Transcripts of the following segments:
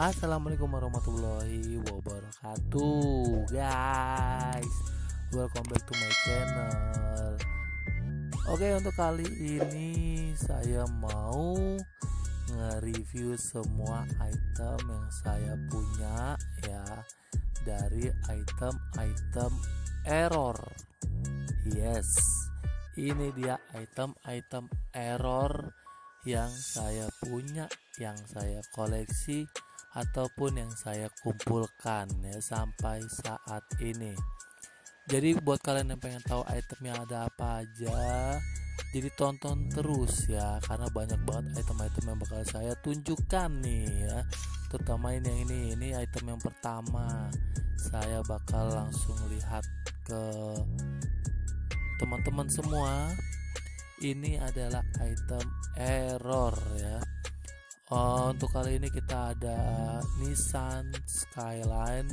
Assalamualaikum warahmatullahi wabarakatuh, guys. Welcome back to my channel. Oke, untuk kali ini saya mau nge-review semua item yang saya punya ya, dari item-item error. Yes, ini dia item-item error yang saya punya, yang saya koleksi ataupun yang saya kumpulkan ya sampai saat ini. Jadi buat kalian yang pengen tahu itemnya ada apa aja, jadi tonton terus ya, karena banyak banget item-item yang bakal saya tunjukkan nih ya. Terutama ini item yang pertama. Saya bakal langsung lihat ke teman-teman semua. Ini adalah item error ya. Untuk kali ini kita ada Nissan Skyline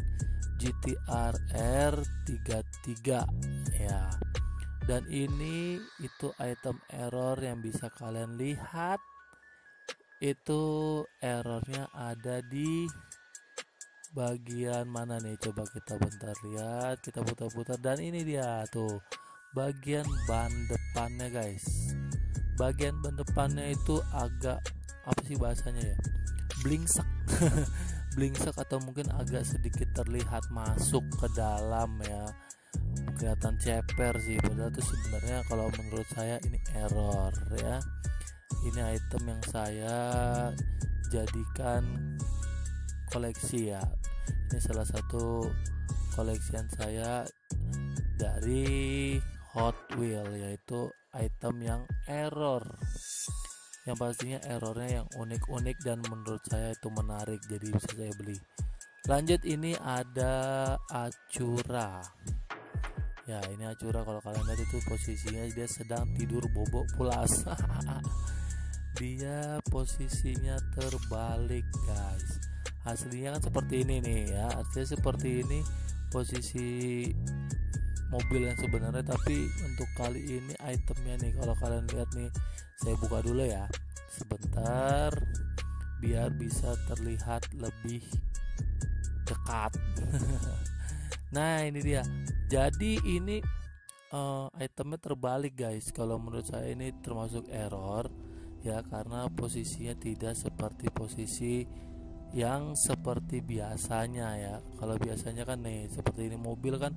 GT-R R33 ya. Dan ini itu item error yang bisa kalian lihat. Itu errornya ada di bagian mana nih? Coba kita bentar lihat, kita putar-putar, dan ini dia tuh bagian ban depannya, guys. Bagian ban depannya itu agak apa sih bahasanya ya, blingsak blingsak, atau mungkin agak sedikit terlihat masuk ke dalam ya, kelihatan ceper sih, padahal itu sebenarnya kalau menurut saya ini error ya. Ini item yang saya jadikan koleksi ya, ini salah satu koleksian saya dari Hot Wheel, yaitu item yang error, yang pastinya errornya yang unik-unik dan menurut saya itu menarik, jadi bisa saya beli. Lanjut, ini ada Acura ya. Ini Acura, kalau kalian lihat itu posisinya dia sedang tidur bobok pulas dia posisinya terbalik, guys. Aslinya kan seperti ini nih ya, artinya seperti ini posisi mobil yang sebenarnya, tapi untuk kali ini itemnya nih, kalau kalian lihat nih, saya buka dulu ya sebentar biar bisa terlihat lebih dekat nah ini dia. Jadi ini itemnya terbalik, guys. Kalau menurut saya ini termasuk error ya, karena posisinya tidak seperti posisi yang seperti biasanya ya. Kalau biasanya kan nih seperti ini, mobil kan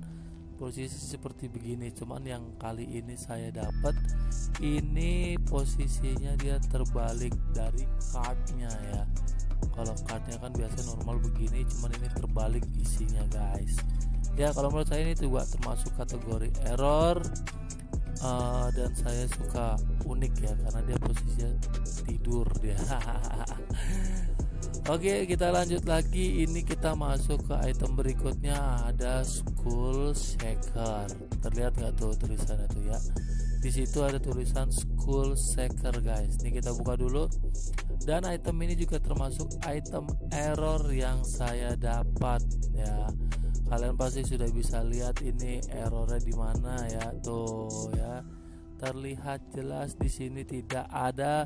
posisi seperti begini, cuman yang kali ini saya dapat ini posisinya dia terbalik dari kartnya ya. Kalau kartnya kan biasa normal begini, cuman ini terbalik isinya, guys. Ya kalau menurut saya ini juga termasuk kategori error, dan saya suka unik ya, karena dia posisinya tidur dia Oke, kita lanjut lagi. Ini kita masuk ke item berikutnya, ada School Shaker. Terlihat nggak tuh tulisannya tuh ya? Di situ ada tulisan School Shaker, guys. Ini kita buka dulu. Dan item ini juga termasuk item error yang saya dapat ya. Kalian pasti sudah bisa lihat ini errornya di mana ya, tuh ya. Terlihat jelas di sini tidak ada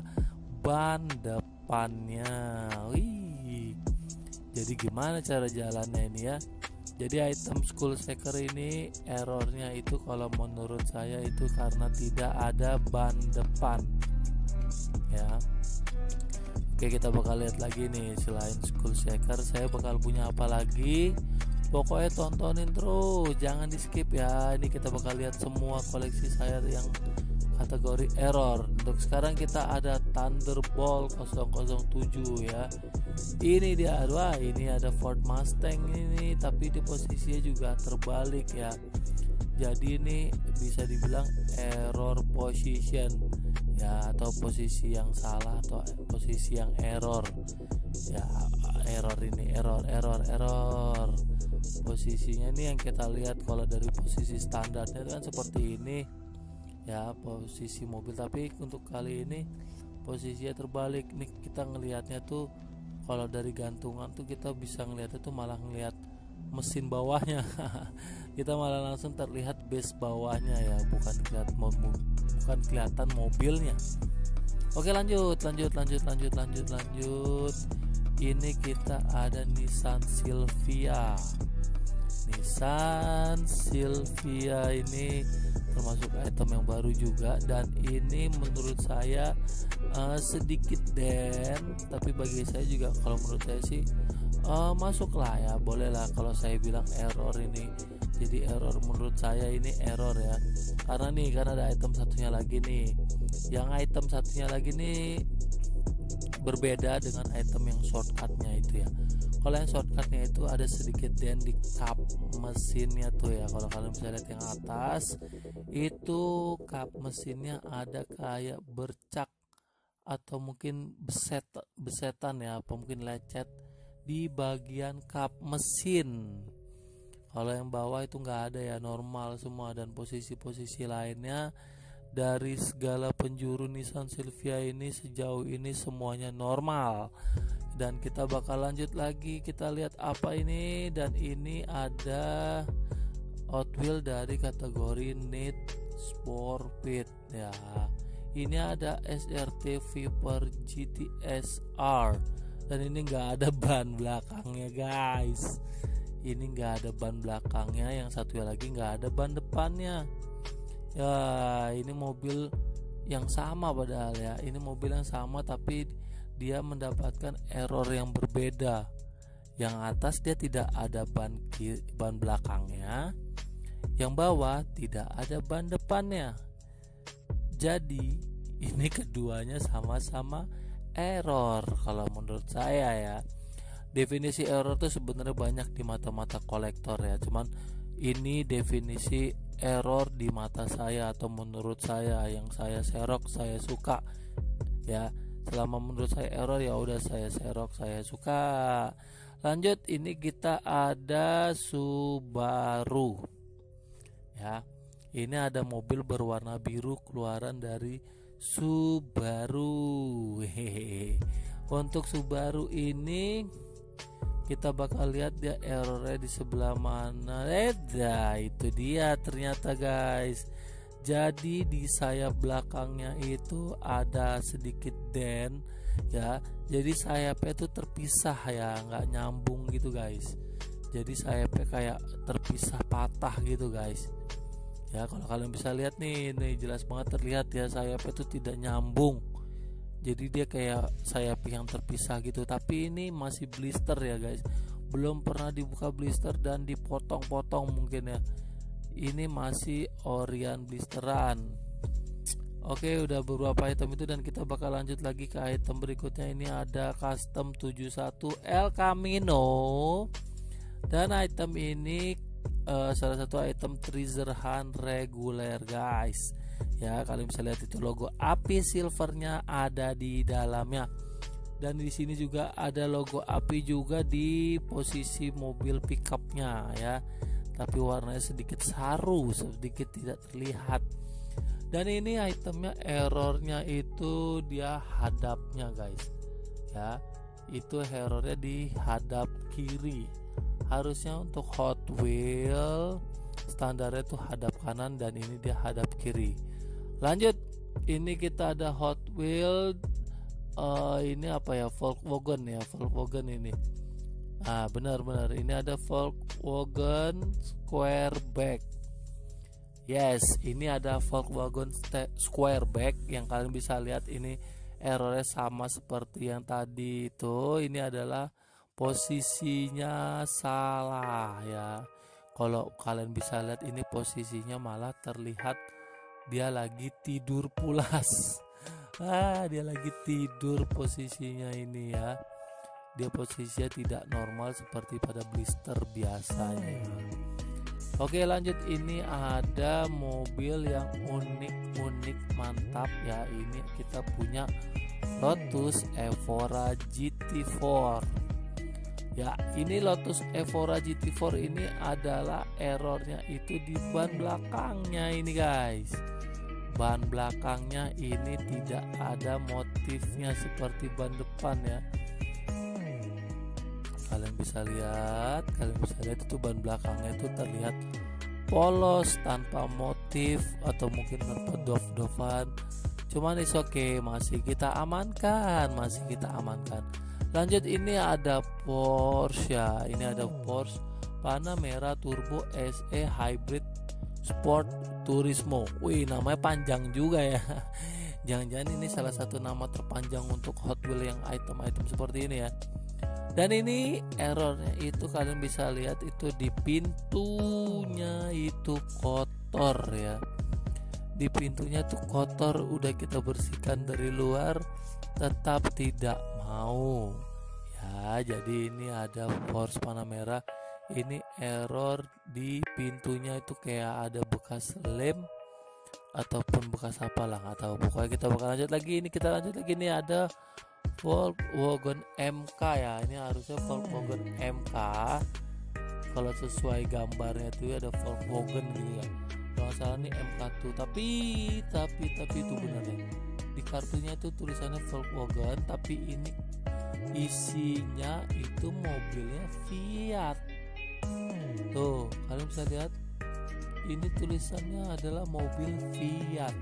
ban depannya. Wih. Jadi gimana cara jalannya ini ya? Jadi item School Shaker ini errornya itu kalau menurut saya itu karena tidak ada ban depan ya. Oke, kita bakal lihat lagi nih, selain School Shaker saya bakal punya apa lagi. Pokoknya tontonin terus, jangan di skip ya. Ini kita bakal lihat semua koleksi saya yang kategori error. Untuk sekarang kita ada Thunderbolt 007 ya. Ini dia, wah ini ada Ford Mustang ini, tapi di posisinya juga terbalik ya. Jadi ini bisa dibilang error position ya, atau posisi yang salah, atau posisi yang error ya. Error ini error posisinya ini yang kita lihat. Kalau dari posisi standarnya kan seperti ini ya posisi mobil, tapi untuk kali ini posisinya terbalik nih. Kita ngelihatnya tuh kalau dari gantungan tuh kita bisa ngelihatnya tuh malah ngelihat mesin bawahnya kita malah langsung terlihat base bawahnya ya, bukan kelihatan mobilnya. Oke, lanjut. ini kita ada Nissan Silvia. Nissan Silvia ini termasuk item yang baru juga, dan ini menurut saya sedikit tapi bagi saya juga, kalau menurut saya sih masuk lah ya, boleh lah kalau saya bilang error ini. Jadi error menurut saya ini error ya, karena ada item satunya lagi nih. Yang item satunya lagi nih berbeda dengan item yang shortcutnya itu ya. Kalau yang shortcutnya itu ada sedikit dent di kap mesinnya tuh ya. Kalau kalian bisa lihat yang atas itu kap mesinnya ada kayak bercak atau mungkin besetan ya, atau mungkin lecet di bagian kap mesin. Kalau yang bawah itu nggak ada ya, normal semua, dan posisi-posisi lainnya dari segala penjuru Nissan Silvia ini sejauh ini semuanya normal. Dan kita bakal lanjut lagi, kita lihat apa ini. Dan ini ada Hot Wheel dari kategori Need Sport Speed ya. Ini ada SRT Viper GTSR, dan ini nggak ada ban belakangnya guys. Ini nggak ada ban belakangnya, yang satunya lagi nggak ada ban depannya. Ya, ini mobil yang sama padahal ya. Ini mobil yang sama tapi dia mendapatkan error yang berbeda. Yang atas dia tidak ada ban belakangnya, yang bawah tidak ada ban depannya. Jadi ini keduanya sama-sama error kalau menurut saya ya. Definisi error itu sebenarnya banyak di mata-mata kolektor ya. Cuman ini definisi error di mata saya atau menurut saya, yang saya serok, saya suka ya. Selama menurut saya error ya udah saya serok, saya suka. Lanjut, ini kita ada Subaru ya. Ini ada mobil berwarna biru keluaran dari Subaru. Hehehe. Untuk Subaru ini kita bakal lihat dia errornya di sebelah mana. Itu dia ternyata guys. Jadi di sayap belakangnya itu ada sedikit dent ya. Jadi sayapnya itu terpisah ya, nggak nyambung gitu guys. Jadi sayapnya kayak terpisah, patah gitu guys. Ya, kalau kalian bisa lihat nih jelas banget terlihat ya, sayapnya itu tidak nyambung. Jadi dia kayak sayap yang terpisah gitu. Tapi ini masih blister ya guys, belum pernah dibuka blister dan dipotong-potong mungkin ya. Ini masih Orion blisteran. Oke, udah beberapa item itu, dan kita bakal lanjut lagi ke item berikutnya. Ini ada custom 71 El Camino, dan item ini salah satu item treasure hunt reguler guys ya. Kalian bisa lihat itu logo api silvernya ada di dalamnya, dan di sini juga ada logo api juga di posisi mobil pickupnya ya, tapi warnanya sedikit saru, sedikit tidak terlihat. Dan ini itemnya errornya itu dia hadapnya guys ya, itu errornya di hadap kiri. Harusnya untuk Hot Wheel standarnya tuh hadap kanan, dan ini dia hadap kiri. Lanjut, ini kita ada Hot Wheel ini apa ya, Volkswagen ya, Volkswagen ini. Benar-benar ini ada Volkswagen Squareback. Yes, ini ada Volkswagen Squareback yang kalian bisa lihat ini errornya sama seperti yang tadi itu. Ini adalah posisinya salah ya. Kalau kalian bisa lihat ini posisinya malah terlihat dia lagi tidur pulas. Dia lagi tidur posisinya ini ya. Dia posisinya tidak normal seperti pada blister biasanya. Oke, lanjut, ini ada mobil yang unik-unik mantap ya. Ini kita punya Lotus Evora GT4. Ya, ini Lotus Evora GT4 ini adalah errornya itu di ban belakangnya ini guys. Ban belakangnya ini tidak ada motifnya seperti ban depan ya. Kalian bisa lihat itu ban belakangnya itu terlihat polos tanpa motif atau mungkin tanpa doff-doffan. Cuman is oke, masih kita amankan. Lanjut, ini ada Porsche ya. Ini ada Porsche Panamera Turbo SE Hybrid Sport Turismo. Wih, namanya panjang juga ya. Jangan-jangan ini salah satu nama terpanjang untuk Hot Wheels yang item-item seperti ini ya. Dan ini errornya itu kalian bisa lihat itu di pintunya itu kotor ya. Di pintunya tuh kotor, udah kita bersihkan dari luar tetap tidak mau ya. Jadi ini ada Porsche Panamera, ini error di pintunya itu kayak ada bekas lem ataupun bekas apalah, nggak tahu. Pokoknya kita bakal lanjut lagi. Ini kita lanjut lagi, ini ada Volkswagen MK ya. Ini harusnya Volkswagen MK kalau sesuai gambarnya itu ada Volkswagen gitu ya. Kalau nggak salah nih MK2, tapi itu benar ya. Di kartunya itu tulisannya Volkswagen, tapi ini isinya itu mobilnya Fiat. Tuh, kalian bisa lihat. Ini tulisannya adalah mobil Fiat.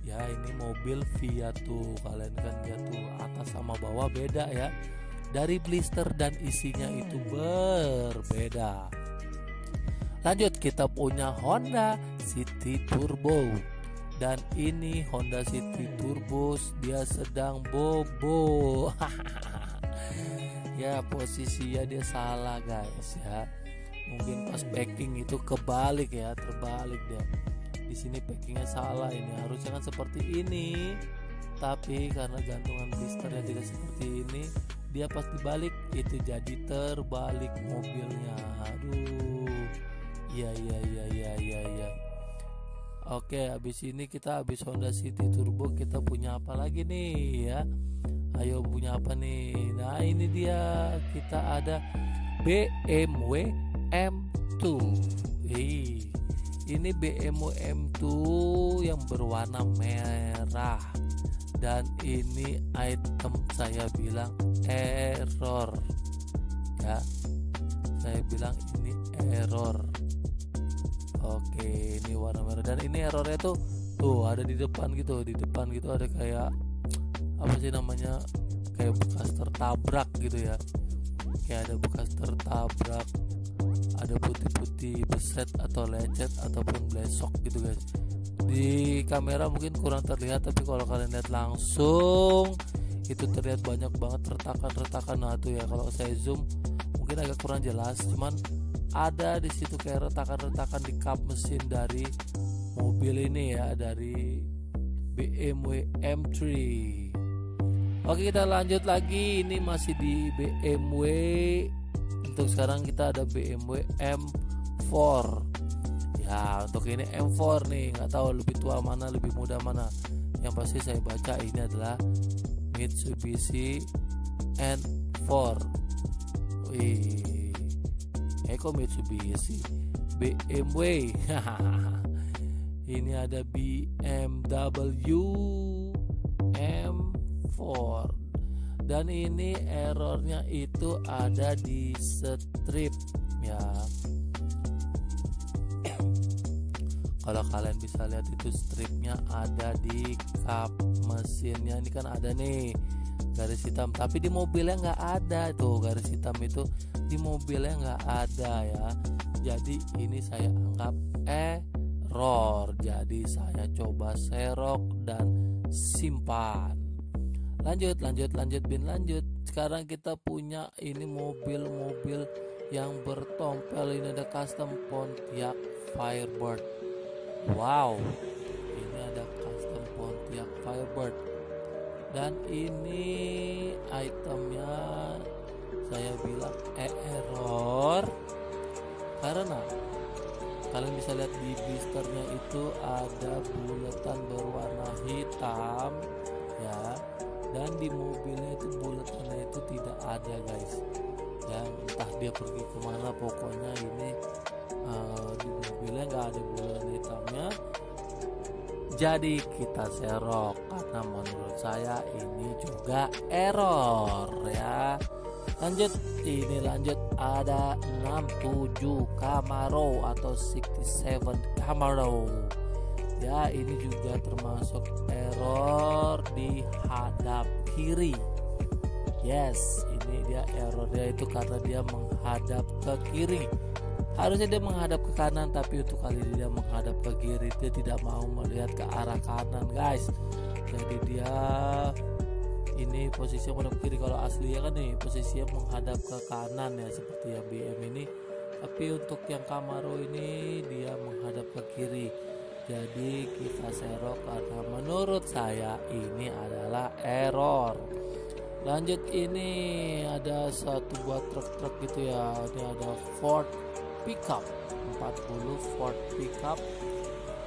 Ya, ini mobil Fiat tuh. Kalian kan lihat tuh, atas sama bawah beda ya. Dari blister dan isinya itu berbeda. Lanjut, kita punya Honda City Turbo. Dan ini Honda City Turbo dia sedang bobo. Ya, posisinya dia salah guys ya. Mungkin pas packing itu kebalik ya, terbalik dia. Di sini packingnya salah, ini harusnya kan seperti ini. Tapi karena gantungan blisternya tidak seperti ini, dia pas dibalik itu jadi terbalik mobilnya. Aduh. Iya. Oke, habis ini kita habis Honda City Turbo, kita punya apa lagi nih ya? Ayo, punya apa nih? Nah, ini dia, kita ada BMW M2. Ini BMW M2 yang berwarna merah. Dan ini item saya bilang error ya. Saya bilang ini error. Oke, ini warna merah dan ini errornya tuh ada di depan gitu. Di depan gitu ada kayak apa sih namanya, kayak bekas tertabrak gitu ya. Kayak ada bekas tertabrak, ada putih-putih beset atau lecet ataupun blesok gitu guys. Di kamera mungkin kurang terlihat, tapi kalau kalian lihat langsung itu terlihat banyak banget retakan-retakan. Nah tuh ya, kalau saya zoom mungkin agak kurang jelas, cuman ada di situ kayak retakan-retakan di kap mesin dari mobil ini ya, dari BMW M3. Oke, kita lanjut lagi. Ini masih di BMW. Untuk sekarang kita ada BMW M4. Ya, untuk ini M4 nih, nggak tahu lebih tua mana, lebih muda mana. Yang pasti saya baca ini adalah Mitsubishi N4. Wih, kok Mitsubishi, BMW. Ini ada BMW M4. Dan ini errornya itu ada di strip ya. Kalau kalian bisa lihat itu stripnya ada di kap mesinnya. Ini kan ada nih garis hitam, tapi di mobilnya nggak ada tuh garis hitam itu, di mobilnya nggak ada ya. Jadi ini saya anggap error. Jadi saya coba serok dan simpan. Lanjut Bin, lanjut. Sekarang kita punya ini mobil-mobil yang bertompel. Ini ada custom Pontiac Firebird. Wow, ini ada custom Pontiac Firebird. Dan ini itemnya saya bilang error karena kalian bisa lihat di blisternya itu ada bulatan berwarna hitam ya. Dan di mobilnya itu bulatannya itu tidak ada guys. Dan entah dia pergi kemana, pokoknya ini di mobilnya nggak ada bulatan hitamnya. Jadi kita serok karena menurut saya ini juga error ya. Lanjut ada 67 Camaro atau 67 Camaro. ya. Ini juga termasuk error di hadap kiri. Yes, ini dia errornya itu karena dia menghadap ke kiri. Harusnya dia menghadap ke kanan, tapi untuk kali ini dia menghadap ke kiri. Dia tidak mau melihat ke arah kanan, guys. Jadi dia ini posisinya menghadap kiri. Kalau aslinya kan nih posisinya menghadap ke kanan ya, seperti yang BM ini. Tapi untuk yang Camaro ini dia menghadap ke kiri. Jadi kita serok karena menurut saya ini adalah error. Lanjut, ini ada satu buat truk-truk gitu ya. Ini ada Ford pickup 40 Ford pickup,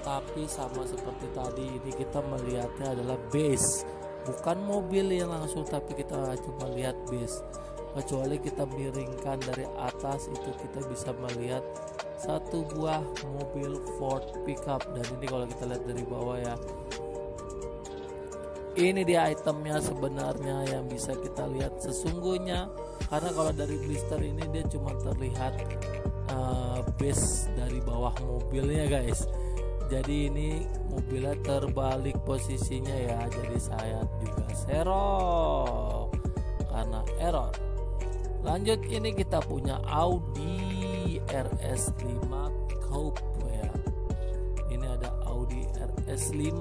tapi sama seperti tadi ini kita melihatnya adalah base, bukan mobil yang langsung, tapi kita cuma lihat base. Kecuali kita miringkan dari atas itu kita bisa melihat satu buah mobil Ford pickup. Dan ini kalau kita lihat dari bawah ya, ini dia itemnya sebenarnya yang bisa kita lihat sesungguhnya. Karena kalau dari blister ini dia cuma terlihat base dari bawah mobilnya, guys. Jadi ini mobilnya terbalik posisinya ya. Jadi saya juga serok karena error. Lanjut, ini kita punya Audi RS5 Coupe ya. Ini ada Audi RS5.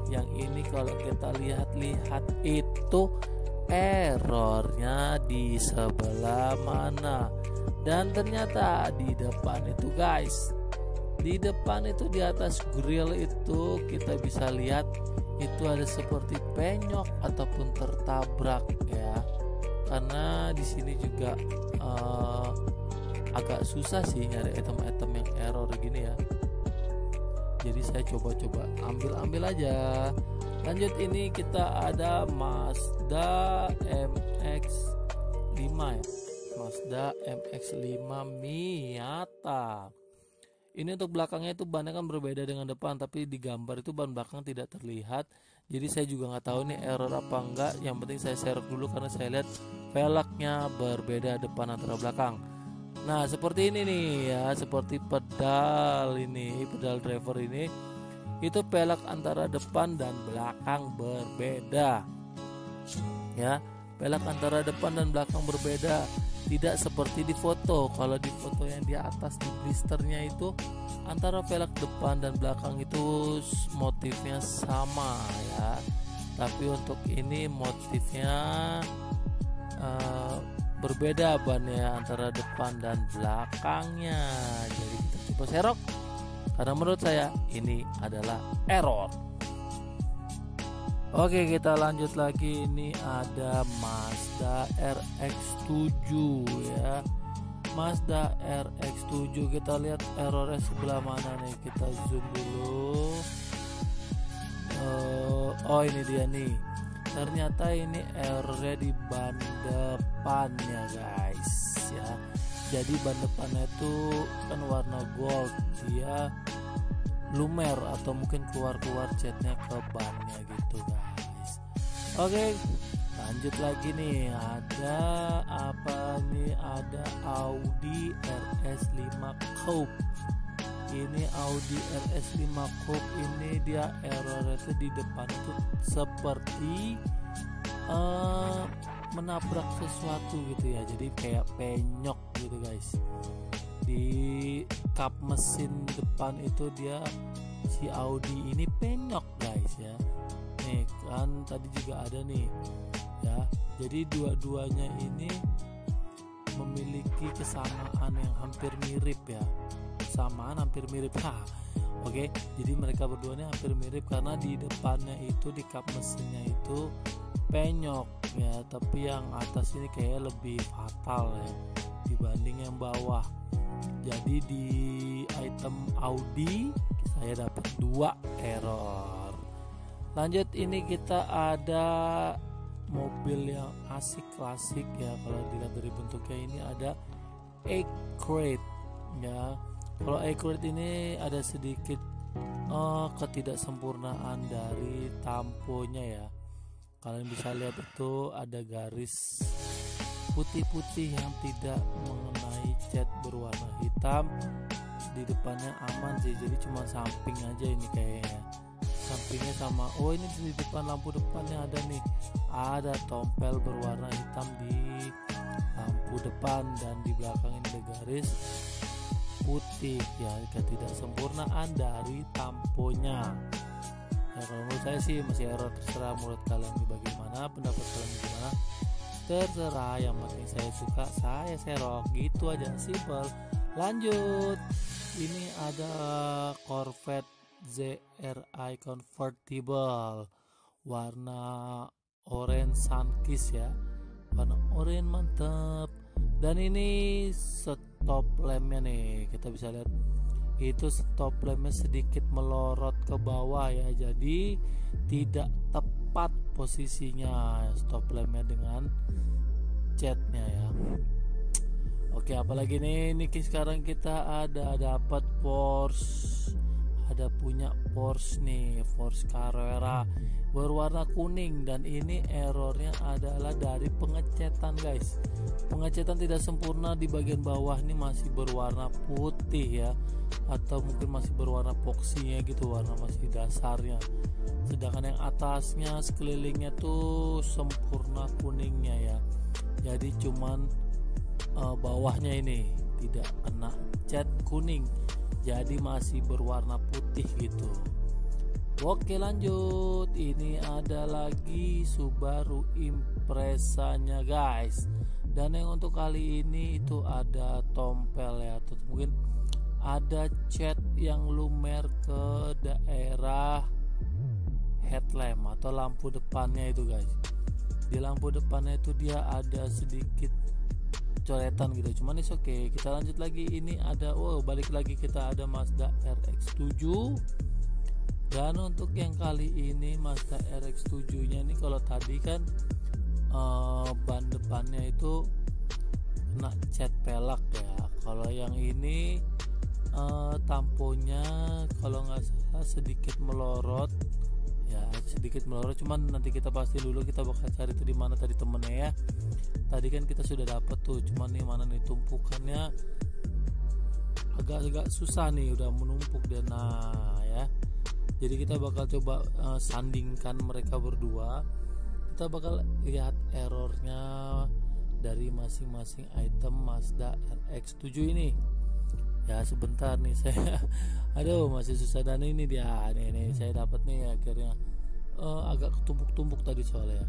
Yang ini kalau kita lihat-lihat itu errornya di sebelah mana. Dan ternyata di depan itu, guys. Di depan itu di atas grill itu kita bisa lihat itu ada seperti penyok ataupun tertabrak ya. Karena di sini juga agak susah sih nyari item-item yang error gini ya. Jadi saya coba-coba ambil aja. Lanjut, ini kita ada Mazda MX-5 ya. Mazda MX-5 Miata. Ini untuk belakangnya itu bannya kan berbeda dengan depan, tapi di gambar itu ban belakang tidak terlihat. Jadi saya juga nggak tahu nih error apa enggak. Yang penting saya serok dulu karena saya lihat velgnya berbeda depan antara belakang. Nah seperti ini nih ya, seperti pedal driver ini itu velg antara depan dan belakang berbeda ya. Velg antara depan dan belakang berbeda, tidak seperti di foto. Kalau di foto yang di atas di blisternya itu antara velg depan dan belakang itu motifnya sama ya, tapi untuk ini motifnya berbeda bannya antara depan dan belakangnya. Jadi kita coba serok karena menurut saya ini adalah error. Oke, kita lanjut lagi. Ini ada Mazda RX-7 ya. Mazda RX-7, kita lihat errornya sebelah mana nih. Kita zoom dulu. Oh ini dia nih. Ternyata ini errornya di ban depannya, guys ya. Jadi ban depannya itu kan warna gold, dia lumer atau mungkin keluar catnya ke bannya gitu, guys. Oke, lanjut lagi nih. Ada apa nih? Ada Audi RS5 Coupe. Ini Audi RS5 Coupe ini dia error itu di depan itu seperti menabrak sesuatu gitu ya. Jadi kayak penyok gitu, guys. Di kap mesin depan itu dia si Audi ini penyok, guys ya. Nih kan tadi juga ada nih ya. Jadi dua-duanya ini memiliki kesamaan yang hampir mirip ya. Kesamaan hampir mirip. Oke, jadi mereka berdua ini hampir mirip karena di depannya itu di kap mesinnya itu penyok ya, tapi yang atas ini kayak lebih fatal ya dibanding yang bawah. Jadi di item Audi saya dapat 2 error. Lanjut, ini kita ada mobil yang asik klasik ya. Kalau dilihat dari bentuknya ini ada Accord ya. Kalau Accord ini ada sedikit ketidaksempurnaan dari tamponya ya. Kalian bisa lihat itu ada garis putih-putih yang tidak mengenai cat berwarna hitam. di depannya aman sih, jadi cuma samping aja ini kayaknya. Sampingnya sama, oh ini di depan lampu depannya ada nih, ada tompel berwarna hitam di lampu depan, dan di belakang ini ada garis putih ya, ketidaksempurnaan dari tamponya. Ya kalau menurut saya sih masih error, terserah menurut kalian bagaimana, pendapat kalian gimana, terserah, yang penting saya suka, saya serok, gitu aja, simple. Lanjut, ini ada Corvette ZRI convertible warna orange sunkiss ya, warna orange mantap. Dan ini stop lampnya nih, kita bisa lihat itu stop lampnya sedikit melorot ke bawah ya, jadi tidak tepat posisinya stop lampnya dengan catnya ya. Oke, apalagi nih Niki, sekarang kita ada dapat Porsche, ada punya Porsche nih, Porsche Carrera berwarna kuning, dan ini errornya adalah dari pengecetan guys. Pengecetan tidak sempurna, di bagian bawah ini masih berwarna putih ya, atau mungkin masih berwarna epoksinya gitu, warna masih dasarnya, sedangkan yang atasnya sekelilingnya tuh sempurna kuningnya ya, jadi cuman bawahnya ini tidak kena cat kuning, jadi masih berwarna putih gitu. Oke lanjut, ini ada lagi Subaru Impreza-nya guys, dan yang untuk kali ini itu ada tompel ya, atau mungkin ada cat yang lumer ke daerah headlamp atau lampu depannya itu guys. Di lampu depannya itu dia ada sedikit coretan gitu, cuman is oke. Kita lanjut lagi, ini ada balik lagi, kita ada Mazda RX-7. Dan untuk yang kali ini Mazda RX-7 nya ini, kalau tadi kan ban depannya itu kena cat pelak ya, kalau yang ini tamponya kalau nggak salah sedikit melorot ya, sedikit melorot, cuman nanti kita pasti dulu, kita bakal cari itu di mana tadi temennya ya. Tadi kan kita sudah dapat tuh, cuman nih mana nih tumpukannya agak susah nih, udah menumpuk dan nah ya. Jadi kita bakal coba sandingkan mereka berdua. Kita bakal lihat errornya dari masing-masing item Mazda RX-7 ini. Ya sebentar nih saya masih susah, dan ini dia nih saya dapat nih akhirnya, agak ketumpuk-tumpuk tadi soalnya.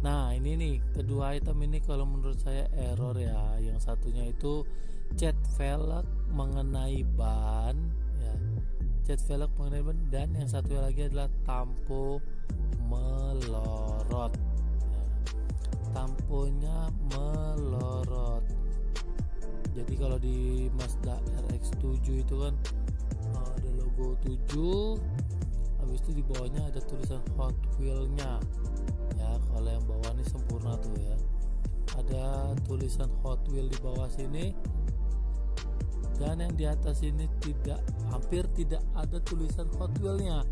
Nah ini nih kedua item ini kalau menurut saya error ya. Yang satunya itu cat velg mengenai ban ya, cat velg mengenai ban, dan yang satunya lagi adalah tampo melorot ya. Tamponya melorot. Jadi kalau di Mazda RX-7 itu kan ada logo 7, habis itu di bawahnya ada tulisan Hot Wheel-nya ya. Kalau yang bawah ini sempurna tuh ya, ada tulisan Hot Wheel di bawah sini, dan yang di atas ini hampir tidak ada tulisan Hot Wheel-nya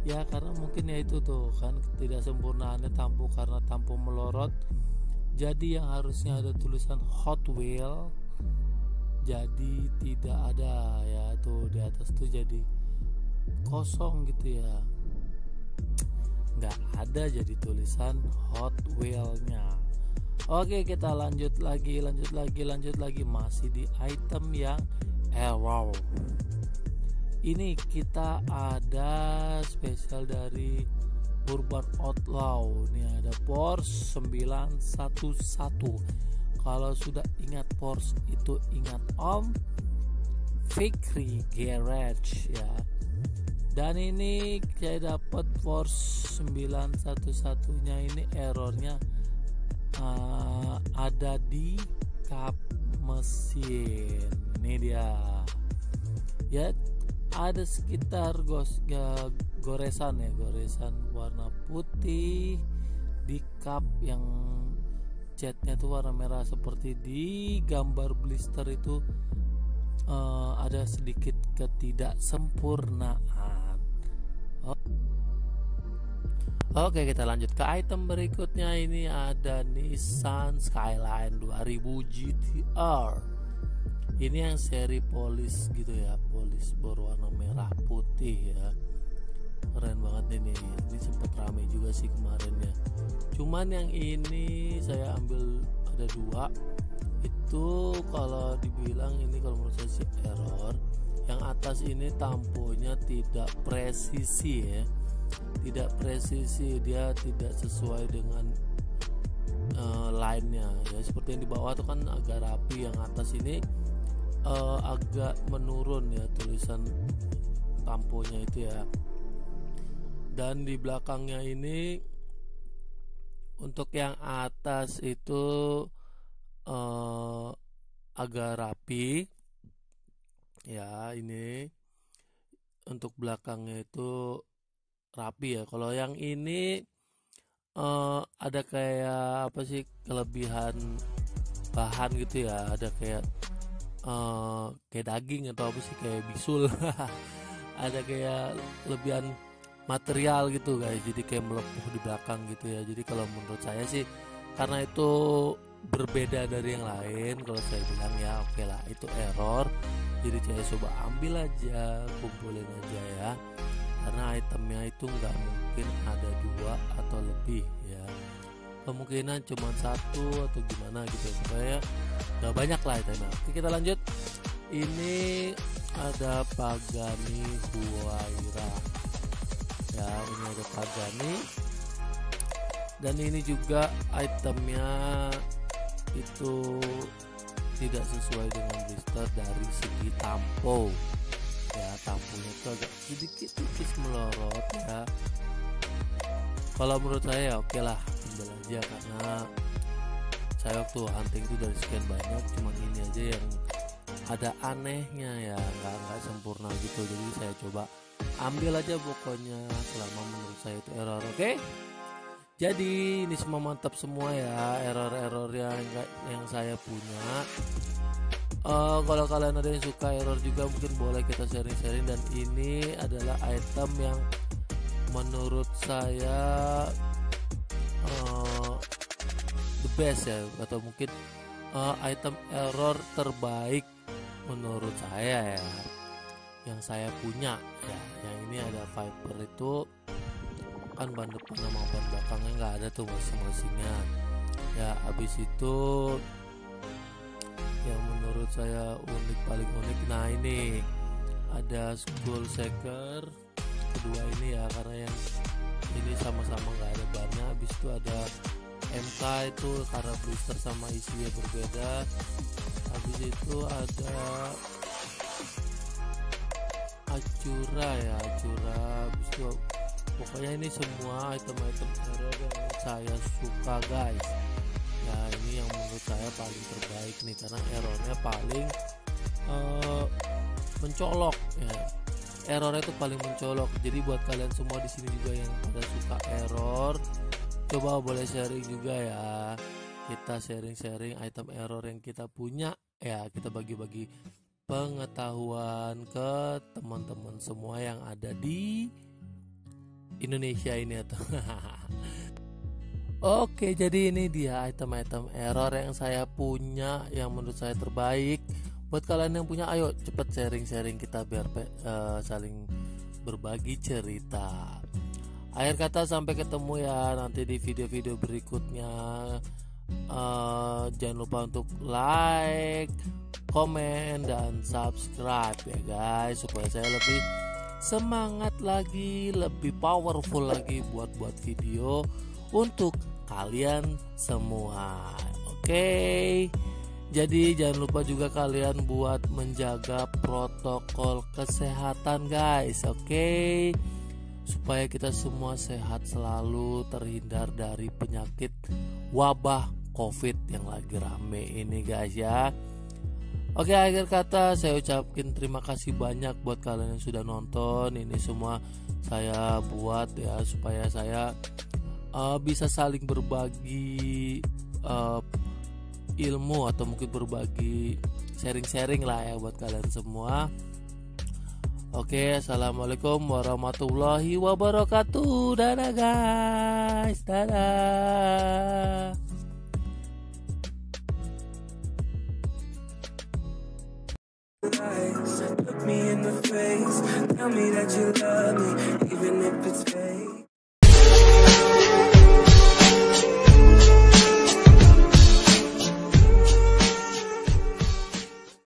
ya, karena mungkin ya itu tuh kan ketidaksempurnaannya tampo, karena tampo melorot, jadi yang harusnya ada tulisan Hot Wheel jadi tidak ada ya, tuh di atas tuh jadi kosong gitu ya, nggak ada jadi tulisan Hot Wheel-nya. Oke, kita lanjut lagi, masih di item yang error. Ini kita ada spesial dari Urban Outlaw. Ini ada Porsche 911. Kalau sudah ingat Porsche itu ingat Om Fikri Garage ya. Dan ini saya dapat Porsche 911 nya ini errornya ada di kap mesin. Ini dia ya, ada sekitar goresan warna putih di kap, yang catnya tuh warna merah seperti di gambar blister itu. Ada sedikit ketidaksempurnaan. Oke, kita lanjut ke item berikutnya. Ini ada Nissan Skyline 2000 GTR. Ini yang seri polis gitu ya, polis berwarna merah putih ya. Keren banget ini sempet rame juga sih kemarin ya. Cuman yang ini saya ambil ada dua. Itu kalau dibilang ini kalau menurut saya sih error. Yang atas ini tamponya tidak presisi ya. Tidak presisi, dia tidak sesuai dengan line-nya ya. Seperti yang di bawah tuh kan agak rapi, yang atas ini agak menurun ya tulisan tamponya itu ya. Dan di belakangnya ini untuk yang atas itu agak rapi ya. Ini untuk belakangnya itu rapi ya. Kalau yang ini ada kayak apa sih, kelebihan bahan gitu ya, ada kayak daging atau apa sih, kayak bisul ada kayak lebihan material gitu guys, jadi kayak melepuh di belakang gitu ya. Jadi kalau menurut saya sih karena itu berbeda dari yang lain, kalau saya bilang ya oke lah itu error. Jadi saya coba ambil aja, kumpulin aja ya, karena itemnya itu nggak mungkin ada dua atau lebih ya, kemungkinan cuma satu atau gimana gitu ya, supaya nggak banyak lah itemnya. Oke, kita lanjut. Ini ada Pagani Huayra ya, ini ada Pagani, dan ini juga itemnya itu tidak sesuai dengan blister dari segi tampo ya. Tamponya itu agak sedikit melorot ya. Kalau menurut saya oke lah, ambil aja, karena saya waktu hunting itu dari sekian banyak cuman ini aja yang ada anehnya ya, nggak sempurna gitu. Jadi saya coba ambil aja pokoknya, selama menurut saya itu error. Oke, jadi ini semua mantap semua ya, error yang saya punya. Kalau kalian ada yang suka error juga mungkin boleh kita sharing-sharing. Dan ini adalah item yang menurut saya the best ya, atau mungkin item error terbaik menurut saya ya, yang saya punya ya. Yang ini ada Viper, itu kan ban depan sama ban belakangnya nggak ada tuh masing-masingnya ya. Habis itu yang menurut saya paling unik, nah ini ada Skull Shaker kedua ini ya, karena yang ini sama-sama nggak ada bannya. Habis itu ada MK, itu karena blister sama isinya berbeda. Habis itu ada Acura ya, Acura. Habis itu pokoknya ini semua item-item error yang saya suka guys ya. Ini yang menurut saya paling terbaik nih, karena errornya paling mencolok ya. Errornya itu paling mencolok. Jadi buat kalian semua di sini juga yang pada suka error, coba boleh sharing juga ya. Kita sharing-sharing item error yang kita punya ya. Kita bagi-bagi pengetahuan ke teman-teman semua yang ada di Indonesia ini atau Oke, jadi ini dia item-item error yang saya punya, yang menurut saya terbaik. Buat kalian yang punya, ayo cepet sharing-sharing kita biar saling berbagi cerita. Akhir kata, sampai ketemu ya nanti di video-video berikutnya. Jangan lupa untuk like, komen, dan subscribe ya guys, supaya saya lebih semangat lagi, lebih powerful lagi buat video untuk kalian semua. Oke. Jadi jangan lupa juga kalian buat menjaga protokol kesehatan guys. Oke. Supaya kita semua sehat selalu, terhindar dari penyakit wabah COVID yang lagi rame ini guys ya. Oke, akhir kata saya ucapkan terima kasih banyak buat kalian yang sudah nonton. Ini semua saya buat ya supaya saya bisa saling berbagi ilmu, atau mungkin berbagi sharing-sharing lah ya buat kalian semua. Oke, assalamualaikum warahmatullahi wabarakatuh. Dadah guys, dadah. eyes, look me in the face, tell me that you love me, even if it's fake.